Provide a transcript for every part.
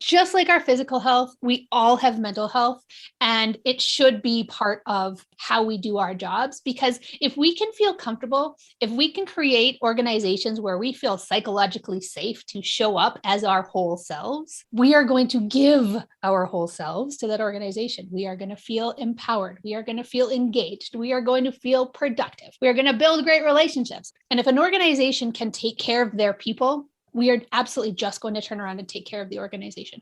just like our physical health, we all have mental health, and it should be part of how we do our jobs. Because if we can feel comfortable, if we can create organizations where we feel psychologically safe to show up as our whole selves, we are going to give our whole selves to that organization. We are going to feel empowered. We are going to feel engaged. We are going to feel productive. We are going to build great relationships. And if an organization can take care of their people, we are absolutely just going to turn around and take care of the organization.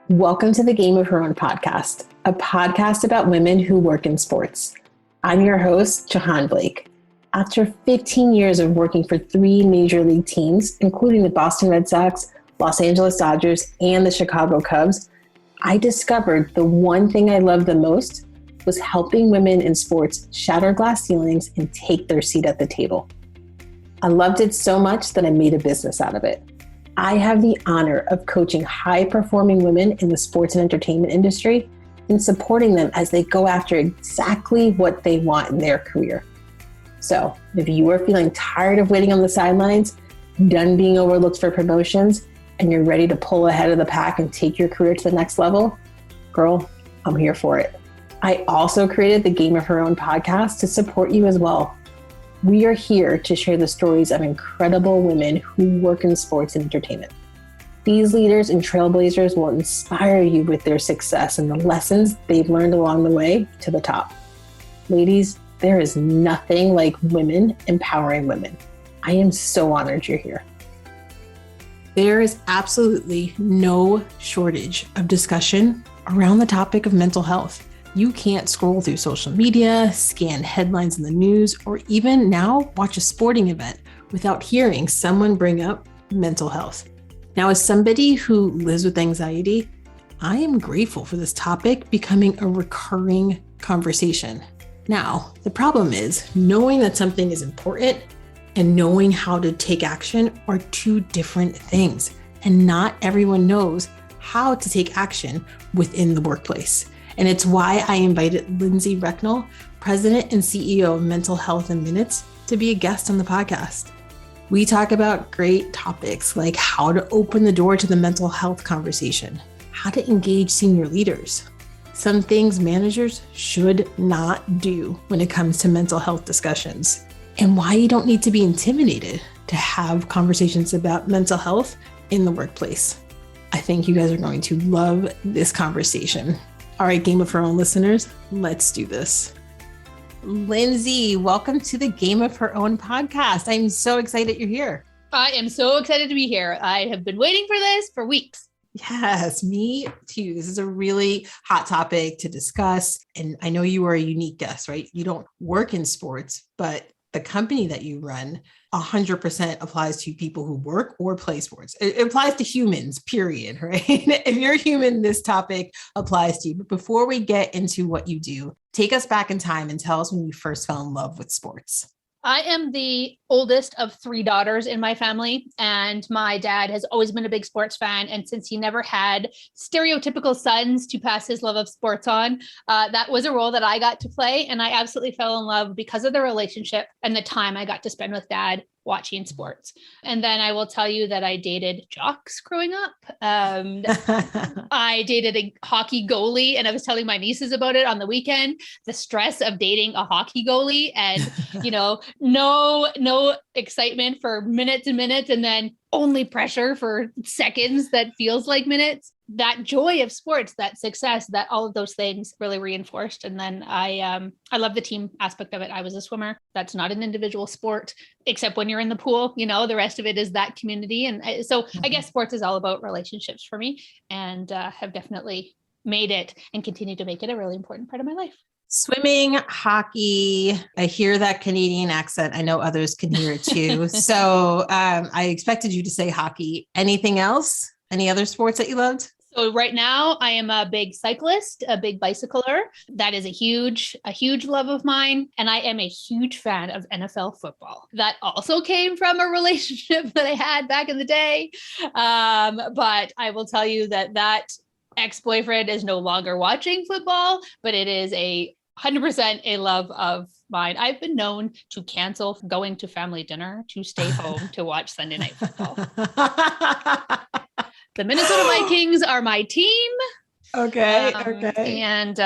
Welcome to the Game of Her Own podcast, a podcast about women who work in sports. I'm your host, Jahaan Blake. After 15 years of working for 3 major league teams, including the Boston Red Sox, Los Angeles Dodgers, and the Chicago Cubs, I discovered the one thing I loved the most was helping women in sports shatter glass ceilings and take their seat at the table. I loved it so much that I made a business out of it. I have the honor of coaching high-performing women in the sports and entertainment industry and supporting them as they go after exactly what they want in their career. So if you are feeling tired of waiting on the sidelines, done being overlooked for promotions, and you're ready to pull ahead of the pack and take your career to the next level, girl, I'm here for it. I also created the Game of Her Own podcast to support you as well. We are here to share the stories of incredible women who work in sports and entertainment. These leaders and trailblazers will inspire you with their success and the lessons they've learned along the way to the top. Ladies, there is nothing like women empowering women. I am so honored you're here. There is absolutely no shortage of discussion around the topic of mental health. You can't scroll through social media, scan headlines in the news, or even now watch a sporting event without hearing someone bring up mental health. Now, as somebody who lives with anxiety, I am grateful for this topic becoming a recurring conversation. Now, the problem is knowing that something is important and knowing how to take action are 2 different things, and not everyone knows how to take action within the workplace. And it's why I invited Lindsay Recknell, President and CEO of Mental Health in Minutes, to be a guest on the podcast. We talk about great topics like how to open the door to the mental health conversation, how to engage senior leaders, some things managers should not do when it comes to mental health discussions, and why you don't need to be intimidated to have conversations about mental health in the workplace. I think you guys are going to love this conversation. All right, Game of Her Own listeners, let's do this. Lindsay, welcome to the Game of Her Own podcast. I'm so excited you're here. I am so excited to be here. I have been waiting for this for weeks. Yes, me too. This is a really hot topic to discuss. And I know you are a unique guest, right? You don't work in sports, but the company that you run 100% applies to people who work or play sports. It applies to humans, period, right? If you're a human, this topic applies to you. But before we get into what you do, take us back in time and tell us when you first fell in love with sports. I am the oldest of 3 daughters in my family, and my dad has always been a big sports fan. And since he never had stereotypical sons to pass his love of sports on, that was a role that I got to play. And I absolutely fell in love because of the relationship and the time I got to spend with dad watching sports. And then I will tell you that I dated jocks growing up. I dated a hockey goalie, and I was telling my nieces about it on the weekend, the stress of dating a hockey goalie and, no excitement for minutes and minutes, and then only pressure for seconds that feels like minutes. That joy of sports, that success, that all of those things really reinforced. And then I love the team aspect of it. I was a swimmer. That's not an individual sport, except when you're in the pool, the rest of it is that community. And so I guess sports is all about relationships for me, and have definitely made it and continue to make it a really important part of my life. Swimming, hockey. I hear that Canadian accent. I know others can hear it too. So I expected you to say hockey. Anything else? Any other sports that you loved? So right now I am a big cyclist, a big bicycler. That is a huge love of mine. And I am a huge fan of NFL football. That also came from a relationship that I had back in the day. But I will tell you that ex-boyfriend is no longer watching football, but it is 100% a love of mine. I've been known to cancel going to family dinner to stay home to watch Sunday Night Football. The Minnesota Vikings are my team. Okay. And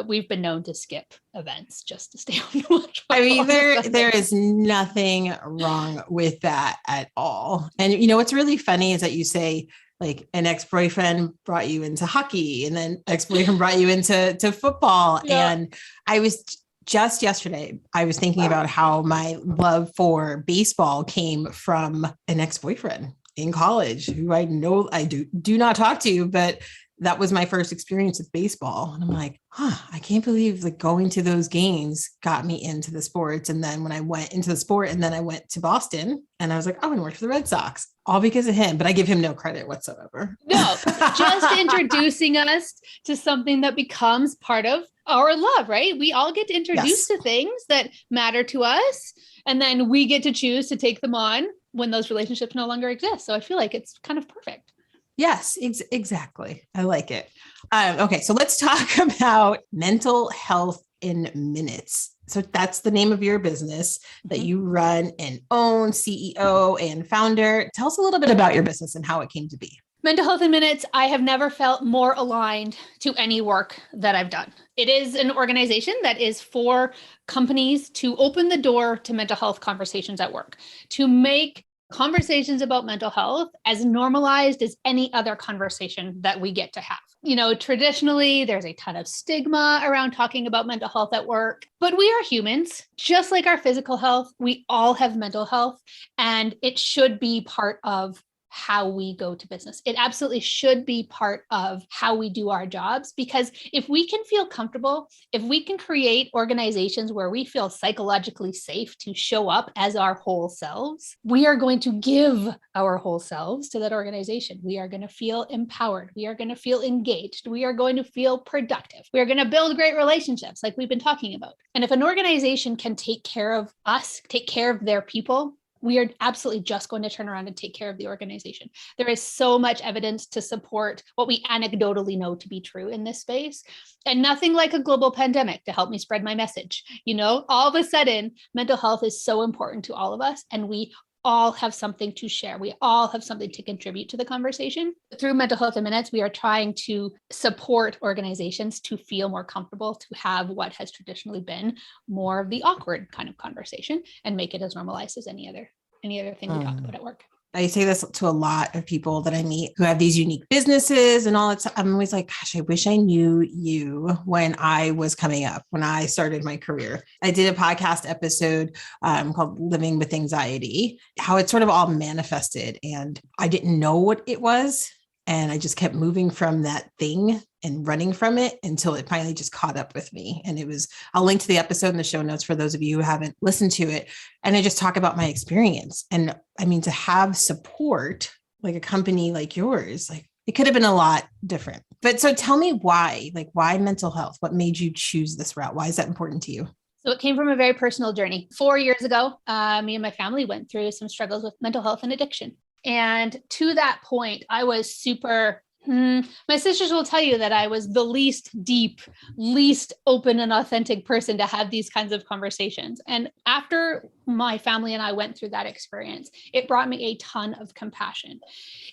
we've been known to skip events just to stay home to watch. I mean, there is nothing wrong with that at all. And you know, what's really funny is that you say like an ex-boyfriend brought you into hockey and then ex-boyfriend brought you into football. Yeah. And I was just yesterday, I was thinking about how my love for baseball came from an ex-boyfriend in college who I know I do not talk to, but that was my first experience with baseball. And I'm like, I can't believe like going to those games got me into the sports. And then when I went into the sport and then I went to Boston and I was like, I'm going to work for the Red Sox, all because of him. But I give him no credit whatsoever. No, just introducing us to something that becomes part of our love, right? We all get introduced to things that matter to us. And then we get to choose to take them on when those relationships no longer exist. So I feel like it's kind of perfect. Yes, exactly. I like it. Okay, so let's talk about mental health in minutes. So that's the name of your business that you run and own, CEO and founder. Tell us a little bit about your business and how it came to be. Mental Health in Minutes, I have never felt more aligned to any work that I've done. It is an organization that is for companies to open the door to mental health conversations at work, to make conversations about mental health as normalized as any other conversation that we get to have. You know, traditionally, there's a ton of stigma around talking about mental health at work, but we are humans. Just like our physical health, we all have mental health, and it should be part of how we go to business. It absolutely should be part of how we do our jobs, because if we can feel comfortable, if we can create organizations where we feel psychologically safe to show up as our whole selves, we are going to give our whole selves to that organization. We are going to feel empowered. We are going to feel engaged. We are going to feel productive. We are going to build great relationships like we've been talking about. And if an organization can take care of us, take care of their people, we are absolutely just going to turn around and take care of the organization. There is so much evidence to support what we anecdotally know to be true in this space, and nothing like a global pandemic to help me spread my message. You know, all of a sudden, mental health is so important to all of us, and we all have something to share. We all have something to contribute to the conversation. Through Mental Health in Minutes, we are trying to support organizations to feel more comfortable, to have what has traditionally been more of the awkward kind of conversation and make it as normalized as any other thing we talk about at work. I say this to a lot of people that I meet who have these unique businesses and all that stuff. I'm always like, gosh, I wish I knew you when I was coming up, when I started my career. I did a podcast episode called Living with Anxiety, how it sort of all manifested. And I didn't know what it was. And I just kept moving from that thing and running from it until it finally just caught up with me. And it was, I'll link to the episode in the show notes for those of you who haven't listened to it. And I just talk about my experience. And I mean, to have support, like a company like yours, like it could have been a lot different. But so tell me why mental health? What made you choose this route? Why is that important to you? So it came from a very personal journey. 4 years ago, me and my family went through some struggles with mental health and addiction. And to that point, I was super, my sisters will tell you that I was the least deep, least open and authentic person to have these kinds of conversations. And after my family and I went through that experience, it brought me a ton of compassion.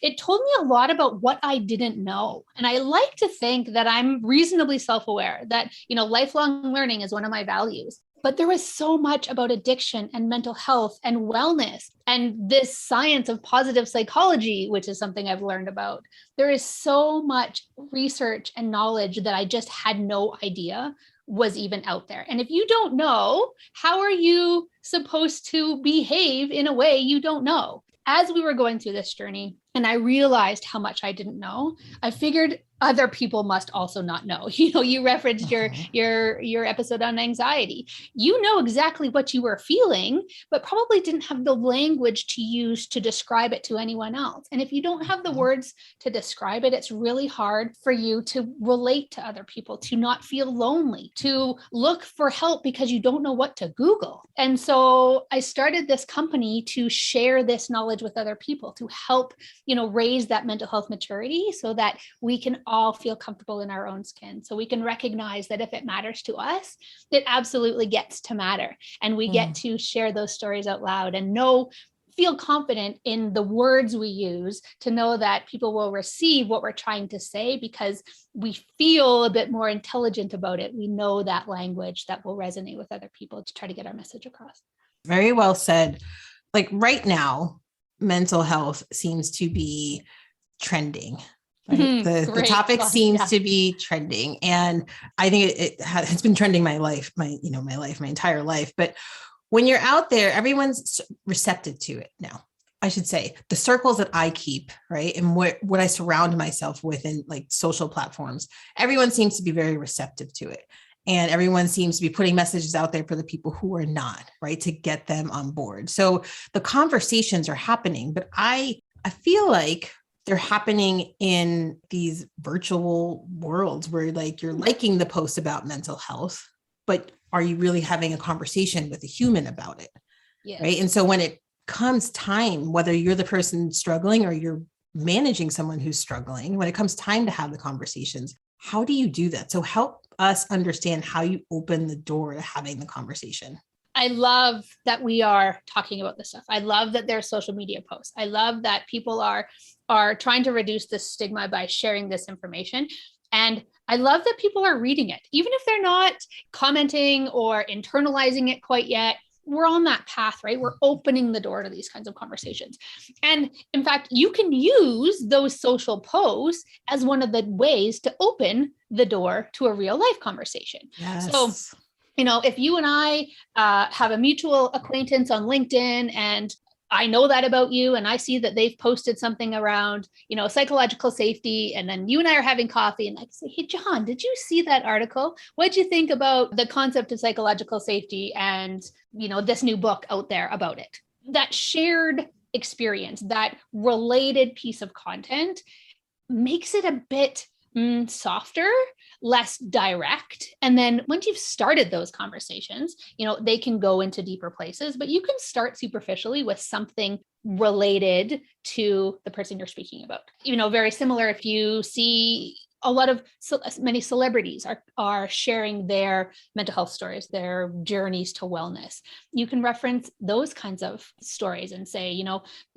It told me a lot about what I didn't know. And I like to think that I'm reasonably self-aware, that, you know, lifelong learning is one of my values. But there was so much about addiction and mental health and wellness and this science of positive psychology, which is something I've learned about. There is so much research and knowledge that I just had no idea was even out there. And if you don't know, how are you supposed to behave in a way you don't know? As we were going through this journey, and I realized how much I didn't know, I figured other people must also not know. You know, you referenced your episode on anxiety. You know exactly what you were feeling, but probably didn't have the language to use to describe it to anyone else. And if you don't have the words to describe it, it's really hard for you to relate to other people, to not feel lonely, to look for help because you don't know what to Google. And so I started this company to share this knowledge with other people, to help, you know, raise that mental health maturity so that we can all feel comfortable in our own skin. So we can recognize that if it matters to us, it absolutely gets to matter. And we get to share those stories out loud and know feel confident in the words we use to know that people will receive what we're trying to say because we feel a bit more intelligent about it. We know that language that will resonate with other people to try to get our message across. Very well said. Like right now, mental health seems to be trending. Right? The topic seems to be trending. And I think it's been trending my entire life. But when you're out there, everyone's receptive to it now. I should say the circles that I keep, right? And what I surround myself with in like social platforms, everyone seems to be very receptive to it. And everyone seems to be putting messages out there for the people who are not, right? To get them on board. So the conversations are happening, but I feel like they're happening in these virtual worlds where like you're liking the post about mental health, but are you really having a conversation with a human about it? Yes. Right. And so when it comes time, whether you're the person struggling or you're managing someone who's struggling, when it comes time to have the conversations, how do you do that? So help us understand how you open the door to having the conversation. I love that we are talking about this stuff. I love that there's social media posts. I love that people are trying to reduce the stigma by sharing this information. And I love that people are reading it, even if they're not commenting or internalizing it quite yet. We're on that path, right? We're opening the door to these kinds of conversations. And in fact, you can use those social posts as one of the ways to open the door to a real life conversation. Yes. So, if you and I have a mutual acquaintance on LinkedIn and I know that about you and I see that they've posted something around, psychological safety, and then you and I are having coffee and I say, hey, Jahaan, did you see that article? What'd you think about the concept of psychological safety and, this new book out there about it? That shared experience, that related piece of content makes it a bit softer, less direct. And then once you've started those conversations, they can go into deeper places, but you can start superficially with something related to the person you're speaking about. Very similar if you see a lot of many celebrities are sharing their mental health stories, their journeys to wellness. You can reference those kinds of stories and say,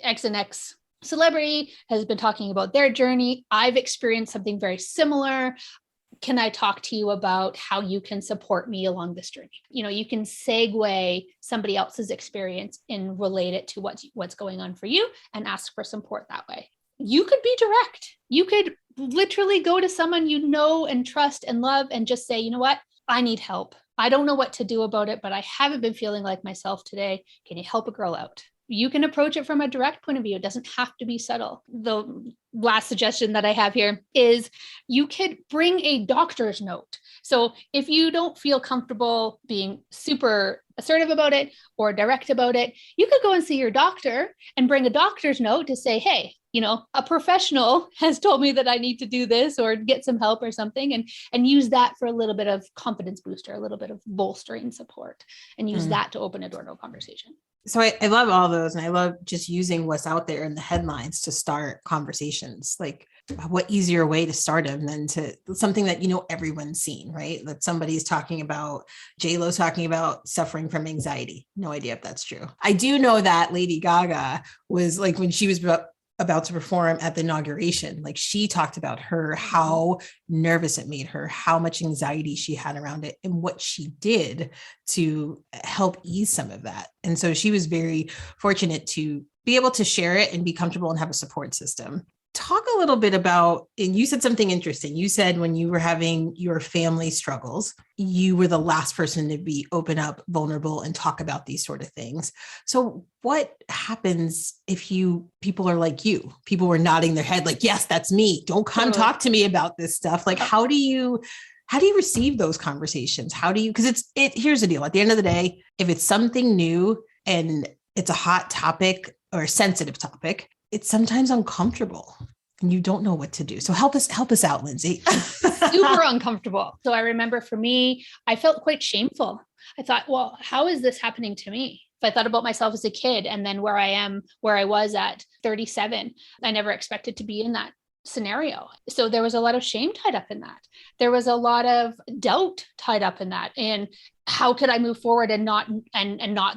X and X celebrity has been talking about their journey. I've experienced something very similar. Can I talk to you about how you can support me along this journey? You can segue somebody else's experience and relate it to what's going on for you and ask for support that way. You could be direct. You could literally go to someone you know and trust and love and just say, you know what? I need help. I don't know what to do about it, but I haven't been feeling like myself today. Can you help a girl out? You can approach it from a direct point of view. It doesn't have to be subtle. The last suggestion that I have here is you could bring a doctor's note. So if you don't feel comfortable being super assertive about it or direct about it, you could go and see your doctor and bring a doctor's note to say, hey, a professional has told me that I need to do this or get some help or something, and use that for a little bit of confidence booster, a little bit of bolstering support, and use that to open a door to a conversation. So I love all those. And I love just using what's out there in the headlines to start conversations. Like what easier way to start them than to something that, everyone's seen, right? That somebody's talking about, J-Lo's talking about suffering from anxiety. No idea if that's true. I do know that Lady Gaga was like, when she was about to perform at the inauguration, like she talked about how nervous it made her, how much anxiety she had around it, and what she did to help ease some of that. And so she was very fortunate to be able to share it and be comfortable and have a support system. Talk a little bit about, and you said something interesting. You said when you were having your family struggles, you were the last person to be open up, vulnerable, and talk about these sort of things. So what happens if people are like you? People were nodding their head like, yes, that's me. Don't come talk to me about this stuff. Like, how do you receive those conversations? Because here's the deal. At the end of the day, if it's something new and it's a hot topic or a sensitive topic, it's sometimes uncomfortable and you don't know what to do. So help us out, Lindsay. Super uncomfortable. So I remember for me, I felt quite shameful. I thought, well, how is this happening to me? If I thought about myself as a kid and then where I was at 37, I never expected to be in that scenario. So there was a lot of shame tied up in that. There was a lot of doubt tied up in that. And how could I move forward and not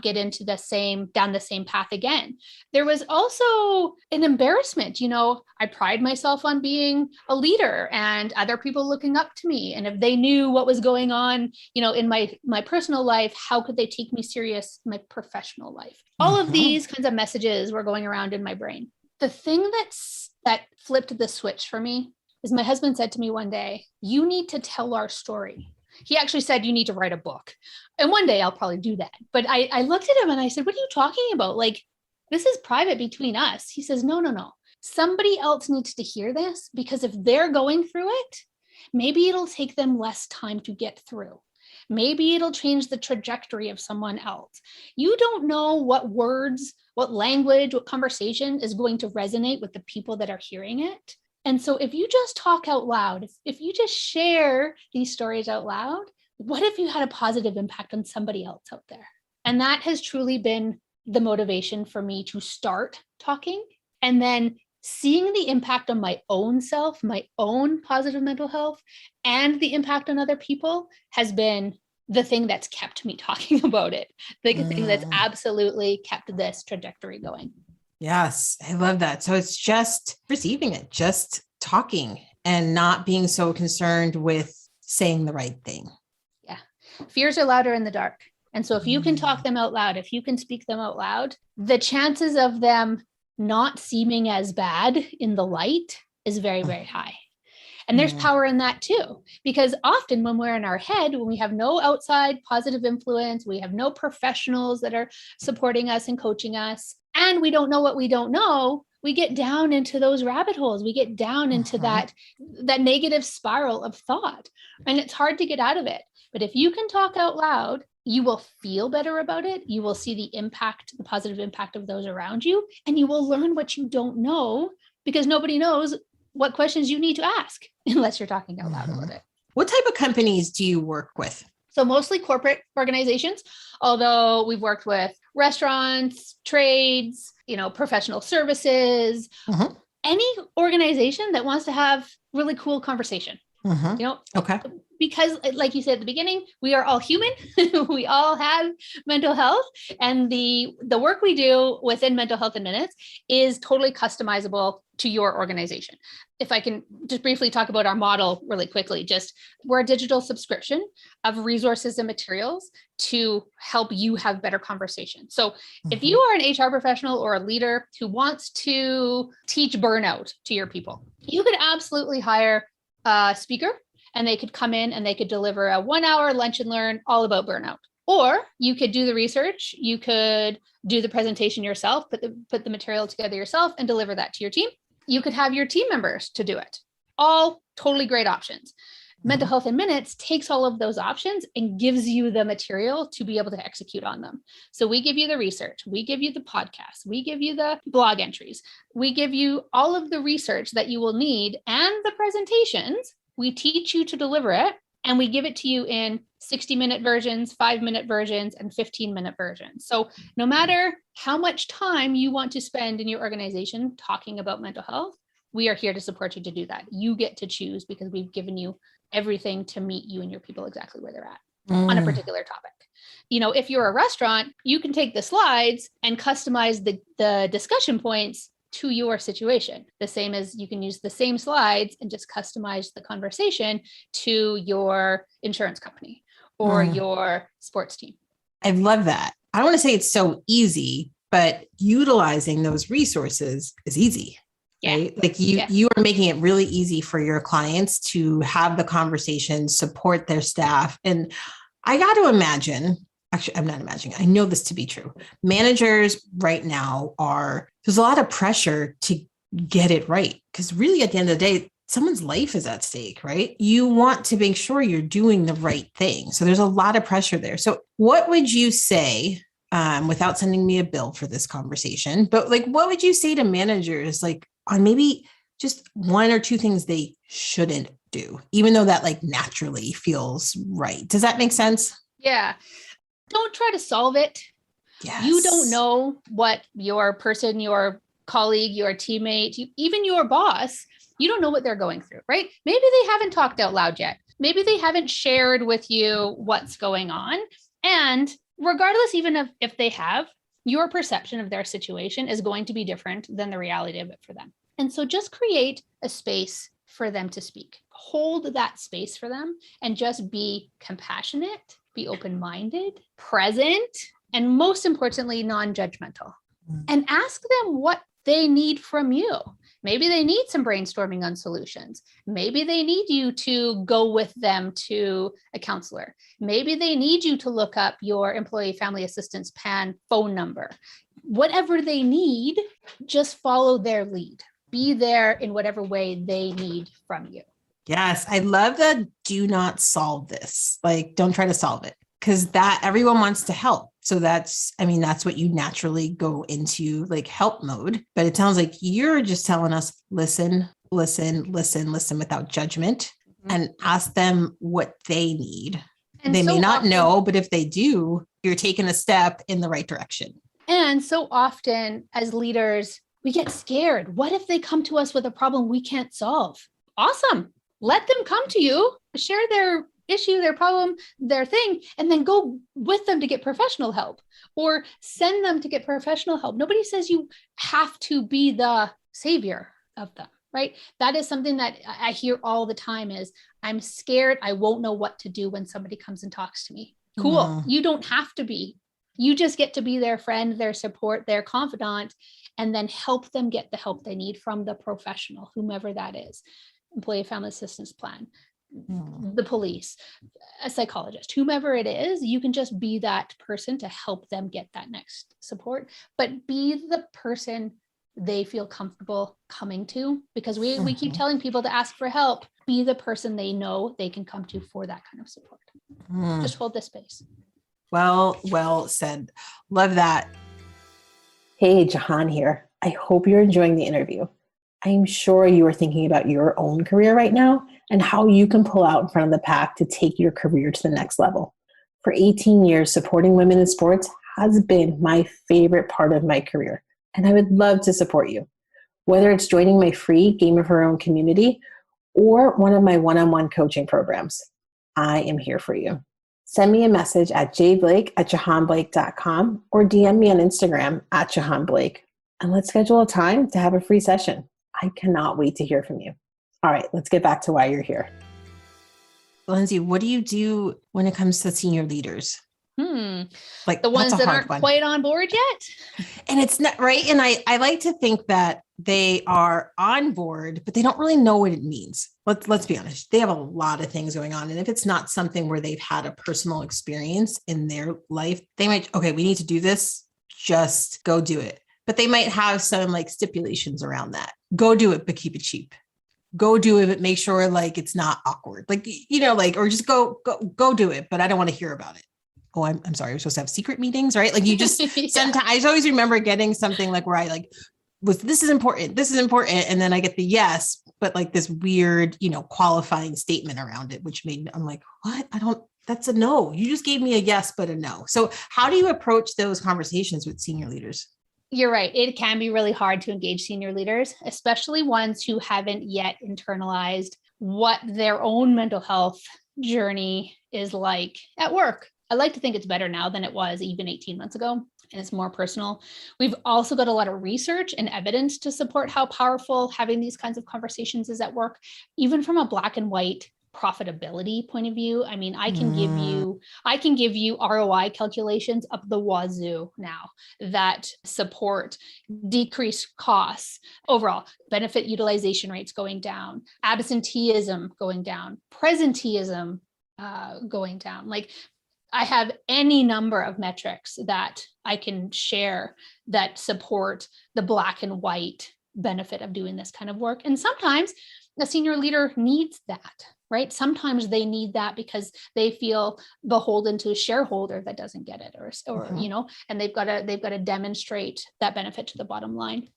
get into down the same path again? There was also an embarrassment. I pride myself on being a leader and other people looking up to me. And if they knew what was going on, in my personal life, how could they take me serious in my professional life? All of these kinds of messages were going around in my brain. The thing that flipped the switch for me is my husband said to me one day, "You need to tell our story." He actually said, "You need to write a book." And one day I'll probably do that. But I looked at him and I said, "What are you talking about? Like, this is private between us." He says, No. Somebody else needs to hear this, because if they're going through it, maybe it'll take them less time to get through. Maybe it'll change the trajectory of someone else. You don't know what words, what language, what conversation is going to resonate with the people that are hearing it. And so if you just talk out loud, if you just share these stories out loud, what if you had a positive impact on somebody else out there? And that has truly been the motivation for me to start talking, and then seeing the impact on my own self, my own positive mental health, and the impact on other people has been the thing that's kept me talking about it. The thing that's absolutely kept this trajectory going. Yes, I love that. So it's just receiving it, just talking, and not being so concerned with saying the right thing. Yeah. Fears are louder in the dark. And so if you can talk them out loud, if you can speak them out loud, the chances of them not seeming as bad in the light is very, very high. And there's power in that too, because often when we're in our head, when we have no outside positive influence, we have no professionals that are supporting us and coaching us, and we don't know what we don't know, we get down into those rabbit holes. We get down into that negative spiral of thought, and it's hard to get out of it. But if you can talk out loud, you will feel better about it. You will see the impact, the positive impact of those around you, and you will learn what you don't know, because nobody knows what questions you need to ask unless you're talking out loud about it. What type of companies do you work with? So mostly corporate organizations, although we've worked with restaurants, trades, professional services, any organization that wants to have really cool conversation. Okay. Because like you said at the beginning, we are all human. We all have mental health, and the work we do within Mental Health in Minutes is totally customizable to your organization. If I can just briefly talk about our model really quickly, we're a digital subscription of resources and materials to help you have better conversation. So if you are an HR professional or a leader who wants to teach burnout to your people, you could absolutely hire a speaker, and they could come in and they could deliver a 1-hour lunch and learn all about burnout. Or you could do the research, you could do the presentation yourself, put the material together yourself and deliver that to your team. You could have your team members to do it. All totally great options. Mental Health in Minutes takes all of those options and gives you the material to be able to execute on them. So we give you the research, we give you the podcast, we give you the blog entries, we give you all of the research that you will need and the presentations. We teach you to deliver it, and we give it to you in 60-minute versions, 5-minute versions, and 15-minute versions. So no matter how much time you want to spend in your organization talking about mental health, we are here to support you to do that. You get to choose, because we've given you everything to meet you and your people exactly where they're at on a particular topic. If you're a restaurant, you can take the slides and customize the discussion points to your situation. The same as you can use the same slides and just customize the conversation to your insurance company or your sports team. I love that. I don't want to say it's so easy, but utilizing those resources is easy. Yeah. Right? Like you are making it really easy for your clients to have the conversation, support their staff. And I got to imagine, actually, I'm not imagining, I know this to be true. Managers right now there's a lot of pressure to get it right. Because really at the end of the day, someone's life is at stake, right? You want to make sure you're doing the right thing. So there's a lot of pressure there. So what would you say, without sending me a bill for this conversation, but what would you say to managers, on maybe just one or two things they shouldn't do, even though that naturally feels right? Does that make sense? Yeah. Don't try to solve it. Yes. You don't know what your person, your colleague, your teammate, even your boss You don't know what they're going through, right? Maybe they haven't talked out loud yet. Maybe they haven't shared with you what's going on. And regardless, even of if they have, your perception of their situation is going to be different than the reality of it for them. And so just create a space for them to speak. Hold that space for them and just be compassionate, be open-minded, present, and most importantly, non-judgmental. And ask them what they need from you. Maybe they need some brainstorming on solutions. Maybe they need you to go with them to a counselor. Maybe they need you to look up your employee family assistance PAN phone number. Whatever they need, just follow their lead. Be there in whatever way they need from you. Yes, I love that. Do not solve this. Like, don't try to solve it, because that everyone wants to help. So that's what you naturally go into, like, help mode. But it sounds like you're just telling us, listen without judgment, and ask them what they need. And they may not know, but if they do, you're taking a step in the right direction. And so often as leaders, we get scared. What if they come to us with a problem we can't solve? Awesome. Let them come to you, share their issue, their problem, their thing, and then go with them to get professional help, or send them to get professional help. Nobody says you have to be the savior of them, right? That is something that I hear all the time is, I'm scared. I won't know what to do when somebody comes and talks to me. Cool. You don't have to be. You just get to be their friend, their support, their confidant, and then help them get the help they need from the professional, whomever that is. Employee family assistance plan, the police, a psychologist, whomever it is. You can just be that person to help them get that next support, but be the person they feel comfortable coming to, because we keep telling people to ask for help. Be the person they know they can come to for that kind of support. Just hold the space. Well said. Love that. Hey, Jahaan here. I hope you're enjoying the interview. I'm sure you are thinking about your own career right now and how you can pull out in front of the pack to take your career to the next level. For 18 years, supporting women in sports has been my favorite part of my career, and I would love to support you. Whether it's joining my free Game of Her Own community or one of my one-on-one coaching programs, I am here for you. Send me a message at jblake@jahaanblake.com or DM me on Instagram @jahaanblake, and let's schedule a time to have a free session. I cannot wait to hear from you. All right, let's get back to why you're here. Lindsay, what do you do when it comes to senior leaders? Like the ones that aren't quite on board yet? And it's not right. And I like to think that they are on board, but they don't really know what it means. Let's be honest. They have a lot of things going on. And if it's not something where they've had a personal experience in their life, they might, okay, we need to do this. Just go do it. But they might have some like stipulations around that. Go do it, but keep it cheap. Go do it, but make sure like it's not awkward. Like, or just go do it, but I don't want to hear about it. Oh, I'm sorry. We're supposed to have secret meetings, right? Like you just sometimes I always remember getting something like where I like this is important. And then I get the yes, but like this weird, qualifying statement around it, which I'm like, what? That's a no. You just gave me a yes, but a no. So how do you approach those conversations with senior leaders? You're right. It can be really hard to engage senior leaders, especially ones who haven't yet internalized what their own mental health journey is like at work. I like to think it's better now than it was even 18 months ago, and it's more personal. We've also got a lot of research and evidence to support how powerful having these kinds of conversations is at work, even from a black and white profitability point of view. I mean, I can give you ROI calculations up the wazoo now that support decreased costs, overall benefit utilization rates going down, absenteeism going down, presenteeism going down. Like, I have any number of metrics that I can share that support the black and white benefit of doing this kind of work. And sometimes a senior leader needs that, right? Sometimes they need that because they feel beholden to a shareholder that doesn't get it, or and they've got to demonstrate that benefit to the bottom line.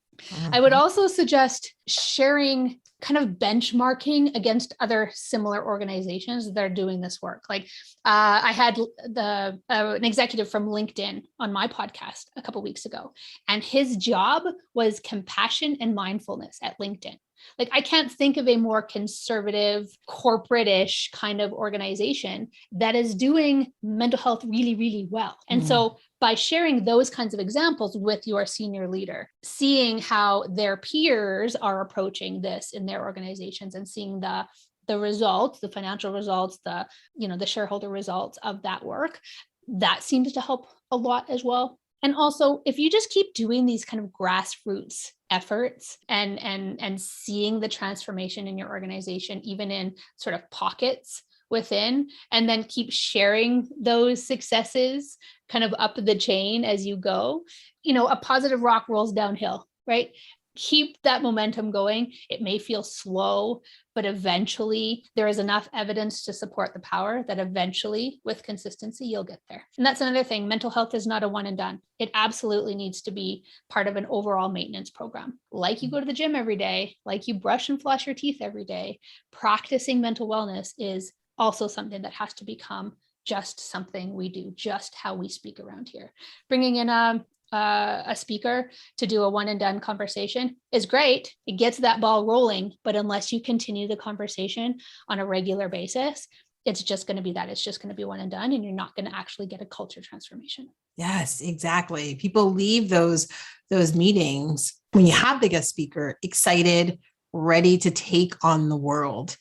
I would also suggest sharing kind of benchmarking against other similar organizations that are doing this work. Like I had an executive from LinkedIn on my podcast a couple of weeks ago, and his job was compassion and mindfulness at LinkedIn. Like, I can't think of a more conservative, corporate-ish kind of organization that is doing mental health really, really well. And so by sharing those kinds of examples with your senior leader, seeing how their peers are approaching this in their organizations and seeing the results, the financial results, the shareholder results of that work, that seems to help a lot as well. And also, if you just keep doing these kind of grassroots efforts and seeing the transformation in your organization, even in sort of pockets within, and then keep sharing those successes kind of up the chain as you go, a positive rock rolls downhill, right? Keep that momentum going. It may feel slow, but eventually there is enough evidence to support the power that eventually, with consistency, you'll get there. And that's another thing. Mental health is not a one and done. It absolutely needs to be part of an overall maintenance program. Like you go to the gym every day, like you brush and floss your teeth every day, practicing mental wellness is also something that has to become just something we do, just how we speak around here. Bringing in a speaker to do a one and done conversation is great. It gets that ball rolling, but unless you continue the conversation on a regular basis, it's just going to be that. It's just going to be one and done, and you're not going to actually get a culture transformation. Yes, exactly. People leave those meetings when you have the guest speaker excited, ready to take on the world.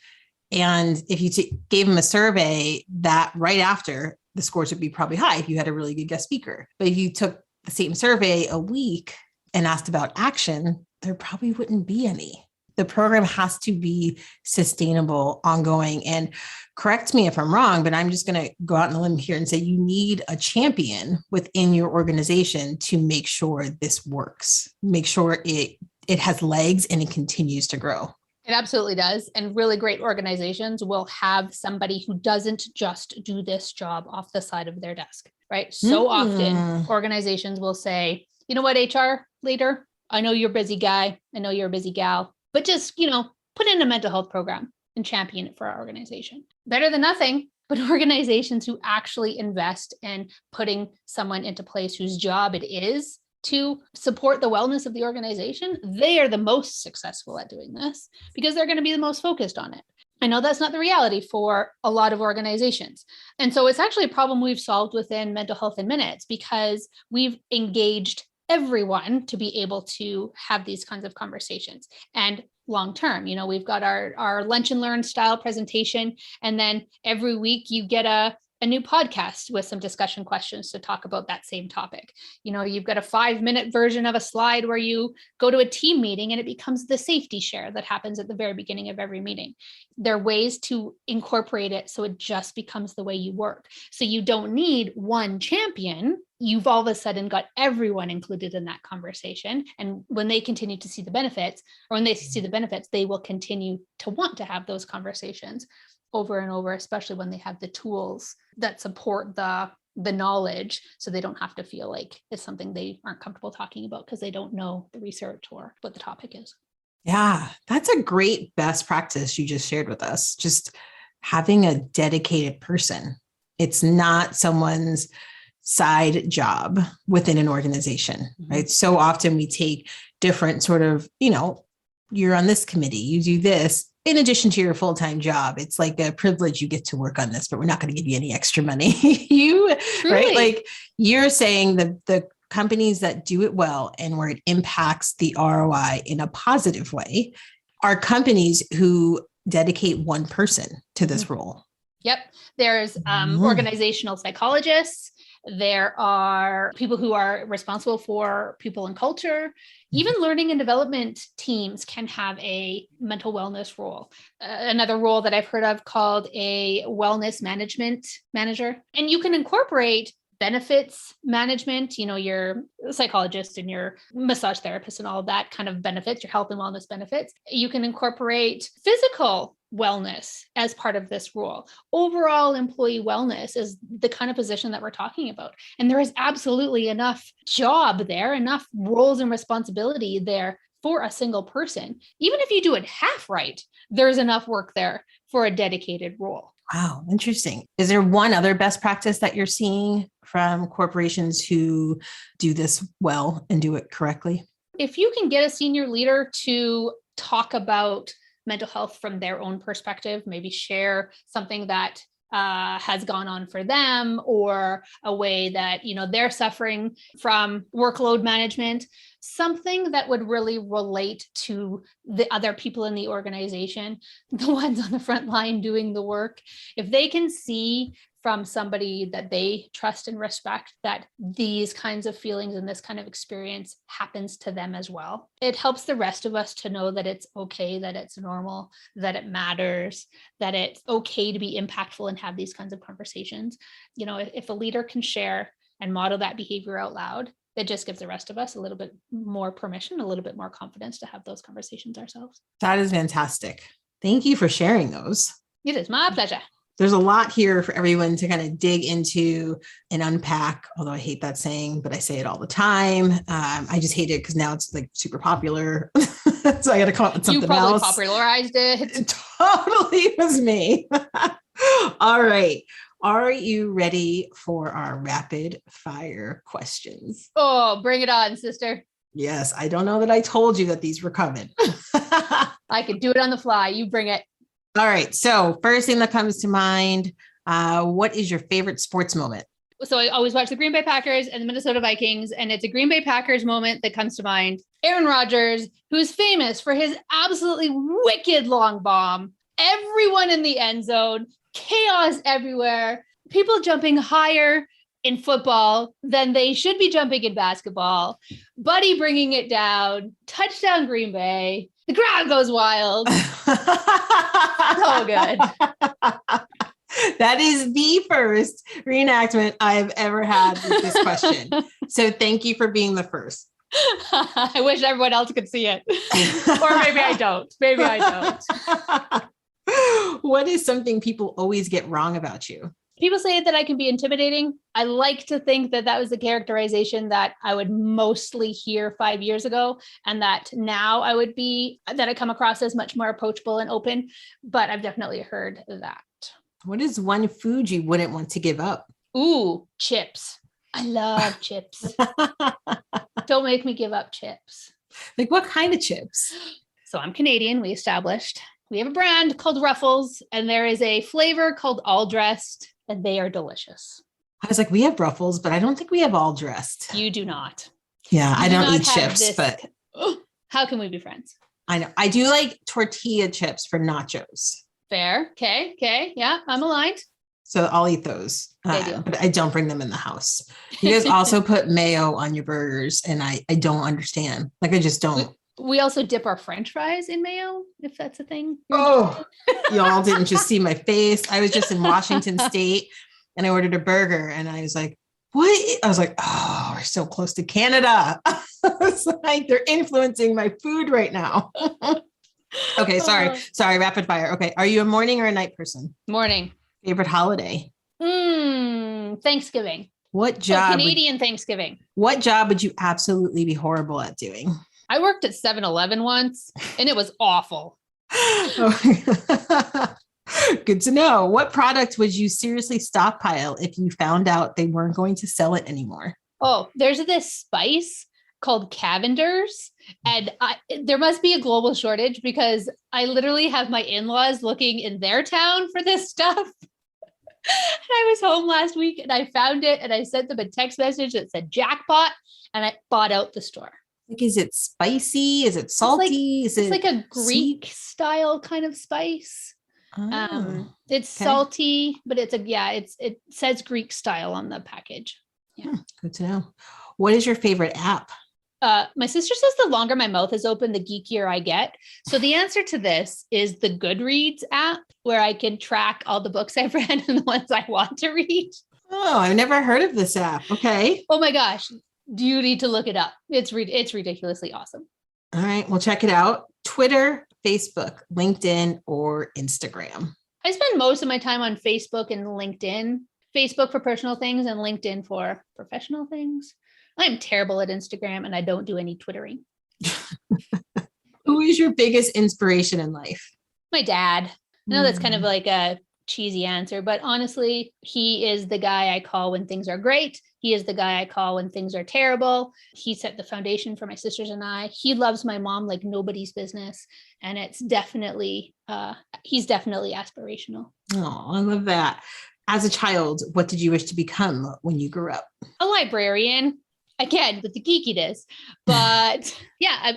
And if you gave them a survey, that right after, the scores would be probably high if you had a really good guest speaker. But if you took the same survey a week and asked about action, there probably wouldn't be any. The program has to be sustainable, ongoing. And correct me if I'm wrong, but I'm just going to go out on a limb here and say you need a champion within your organization to make sure this works, make sure it has legs and it continues to grow. It absolutely does. And really great organizations will have somebody who doesn't just do this job off the side of their desk, right? So often organizations will say, you know what, HR leader, I know you're a busy guy. I know you're a busy gal, but just, put in a mental health program and champion it for our organization. Better than nothing, but organizations who actually invest in putting someone into place whose job it is to support the wellness of the organization, they are the most successful at doing this because they're going to be the most focused on it. I know that's not the reality for a lot of organizations. And so it's actually a problem we've solved within Mental Health in Minutes because we've engaged everyone to be able to have these kinds of conversations. And long term, we've got our lunch and learn style presentation. And then every week you get a new podcast with some discussion questions to talk about that same topic. You've got a 5-minute version of a slide where you go to a team meeting and it becomes the safety share that happens at the very beginning of every meeting. There are ways to incorporate it so it just becomes the way you work. So you don't need one champion. You've all of a sudden got everyone included in that conversation. And when they continue to see the benefits, or when they see the benefits, they will continue to want to have those conversations over and over, especially when they have the tools that support the knowledge, so they don't have to feel like it's something they aren't comfortable talking about because they don't know the research or what the topic is. Yeah, that's a great best practice you just shared with us. Just having a dedicated person. It's not someone's side job within an organization, right? So often we take different sort of, you're on this committee, you do this, in addition to your full-time job. It's like a privilege you get to work on this, but we're not going to give you any extra money. Right? Like you're saying the companies that do it well and where it impacts the ROI in a positive way are companies who dedicate one person to this role. Yep. There's organizational psychologists. There are people who are responsible for people and culture. Even learning and development teams can have a mental wellness role. Another role that I've heard of called a wellness management manager. And you can incorporate benefits management, your psychologist and your massage therapist and all of that kind of benefits, your health and wellness benefits. You can incorporate physical wellness as part of this role. Overall employee wellness is the kind of position that we're talking about. And there is absolutely enough job there, enough roles and responsibility there for a single person. Even if you do it half right, there's enough work there for a dedicated role. Wow, interesting. Is there one other best practice that you're seeing from corporations who do this well and do it correctly? If you can get a senior leader to talk about mental health from their own perspective, maybe share something that has gone on for them, or a way that, they're suffering from workload management, something that would really relate to the other people in the organization, the ones on the front line doing the work. If they can see from somebody that they trust and respect that these kinds of feelings and this kind of experience happens to them as well, it helps the rest of us to know that it's okay, that it's normal, that it matters, that it's okay to be impactful and have these kinds of conversations. If a leader can share and model that behavior out loud, it just gives the rest of us a little bit more permission, a little bit more confidence to have those conversations ourselves. That is fantastic. Thank you for sharing those. It is my pleasure. There's a lot here for everyone to kind of dig into and unpack, although I hate that saying, but I say it all the time. I just hate it because now it's like super popular. So I got to come up with something else. You probably popularized it. It totally was me. All right. Are you ready for our rapid fire questions? Oh, bring it on, sister. Yes. I don't know that I told you that these were coming. I could do it on the fly. You bring it. All right. So first thing that comes to mind, what is your favorite sports moment? So I always watch the Green Bay Packers and the Minnesota Vikings, and it's a Green Bay Packers moment that comes to mind. Aaron Rodgers, who's famous for his absolutely wicked long bomb, everyone in the end zone, chaos everywhere, people jumping higher in football than they should be jumping in basketball, Buddy bringing it down, touchdown Green Bay. The crowd goes wild. So good. That is the first reenactment I've ever had with this question. So thank you for being the first. I wish everyone else could see it. Or maybe I don't. Maybe I don't. What is something people always get wrong about you? People say that I can be intimidating. I like to think that was the characterization that I would mostly hear 5 years ago, and that now I come across as much more approachable and open, but I've definitely heard that. What is one food you wouldn't want to give up? Ooh, chips. I love chips. Don't make me give up chips. Like what kind of chips? So I'm Canadian, we established. We have a brand called Ruffles, and there is a flavor called All Dressed, and they are delicious. I was like, we have Ruffles, but I don't think we have All Dressed. You do not. Yeah, I don't eat chips, but how can we be friends? I know. I do like tortilla chips for nachos. Fair. Okay. Yeah, I'm aligned. So I'll eat those, but I don't bring them in the house. You guys also put mayo on your burgers, and I don't understand. Like, I just don't. We also dip our French fries in mayo, if that's a thing. Oh, y'all didn't just see my face. I was just in Washington State, and I ordered a burger, and I was like, what? I was like, oh, we're so close to Canada. It's like they're influencing my food right now. Okay, sorry, rapid fire. Okay, are you a morning or a night person? Morning. Favorite holiday? Thanksgiving. What job? Canadian Thanksgiving. What job would you absolutely be horrible at doing? I worked at 7-Eleven once, and it was awful. Good to know. What product would you seriously stockpile if you found out they weren't going to sell it anymore? Oh, there's this spice called Cavender's, and there must be a global shortage because I literally have my in-laws looking in their town for this stuff. And I was home last week and I found it, and I sent them a text message that said jackpot, and I bought out the store. Like, is it spicy? Is it salty? It's like a Greek style kind of spice. It's salty, but it says Greek style on the package. Yeah. Good to know. What is your favorite app? My sister says the longer my mouth is open, the geekier I get. So the answer to this is the Goodreads app, where I can track all the books I've read and the ones I want to read. Oh, I've never heard of this app. Okay. Oh my gosh. You need to look it up. It's ridiculously awesome. All right. We'll check it out. Twitter, Facebook, LinkedIn, or Instagram. I spend most of my time on Facebook and LinkedIn. Facebook for personal things and LinkedIn for professional things. I'm terrible at Instagram, and I don't do any Twittering. Who is your biggest inspiration in life? My dad. I know that's kind of like a cheesy answer, but honestly, he is the guy I call when things are great. He is the guy I call when things are terrible. He set the foundation for my sisters and I. He loves my mom like nobody's business. And it's definitely, he's definitely aspirational. Oh, I love that. As a child, what did you wish to become when you grew up? A librarian. Again, with the geekiness, but yeah,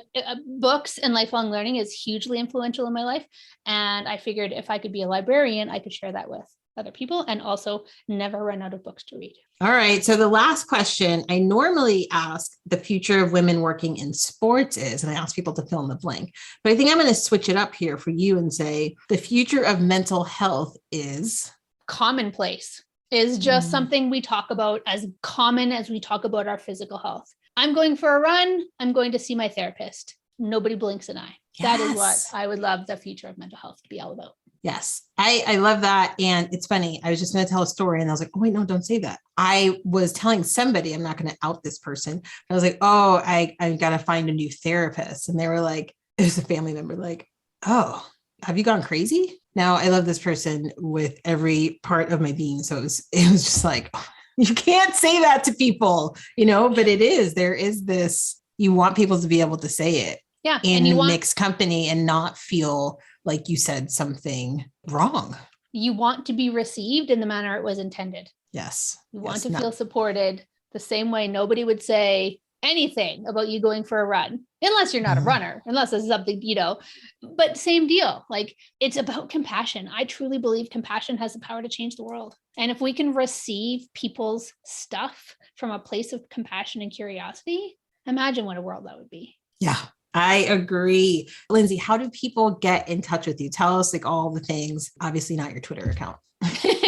books and lifelong learning is hugely influential in my life. And I figured if I could be a librarian, I could share that with other people and also never run out of books to read. All right. So the last question I normally ask the future of women working in sports is, and I ask people to fill in the blank, but I think I'm going to switch it up here for you and say the future of mental health is commonplace. Is just something we talk about as common as we talk about our physical health. I'm going for a run. I'm going to see my therapist. Nobody blinks an eye. Yes. That is what I would love the future of mental health to be all about. Yes, I love that. And it's funny. I was just going to tell a story and I was like, oh, wait, no, don't say that. I was telling somebody, I'm not going to out this person. I was like, oh, I got to find a new therapist. And they were like, it was a family member like, oh, have you gone crazy? Now I love this person with every part of my being. So it was just like, oh, you can't say that to people, but there is this, you want people to be able to say it in mixed company and not feel like you said something wrong. You want to be received in the manner it was intended. Yes. You want to feel supported the same way nobody would say anything about you going for a run, unless you're not a runner, unless it's something, but same deal. Like, it's about compassion. I truly believe compassion has the power to change the world. And if we can receive people's stuff from a place of compassion and curiosity, imagine what a world that would be. Yeah, I agree. Lindsay, how do people get in touch with you? Tell us like all the things, obviously not your Twitter account.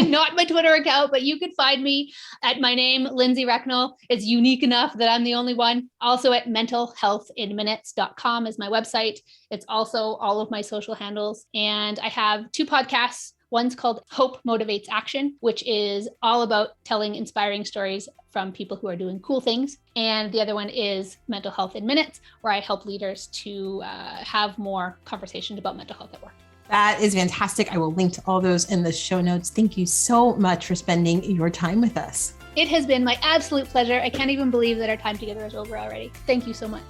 Not my Twitter account, but you could find me at my name, Lindsay Recknell. It's unique enough that I'm the only one. Also at mentalhealthinminutes.com is my website. It's also all of my social handles. And I have 2 podcasts. One's called Hope Motivates Action, which is all about telling inspiring stories from people who are doing cool things. And the other one is Mental Health in Minutes, where I help leaders to have more conversations about mental health at work. That is fantastic. I will link to all those in the show notes. Thank you so much for spending your time with us. It has been my absolute pleasure. I can't even believe that our time together is over already. Thank you so much.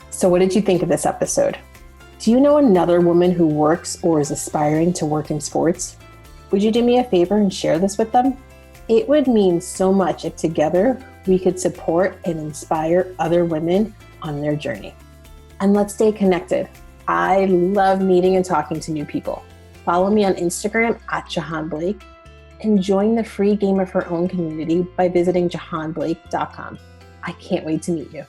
So what did you think of this episode? Do you know another woman who works or is aspiring to work in sports? Would you do me a favor and share this with them? It would mean so much if together we could support and inspire other women on their journey. And let's stay connected. I love meeting and talking to new people. Follow me on Instagram at Jahaan Blake and join the free Game of Her Own community by visiting jahaanblake.com. I can't wait to meet you.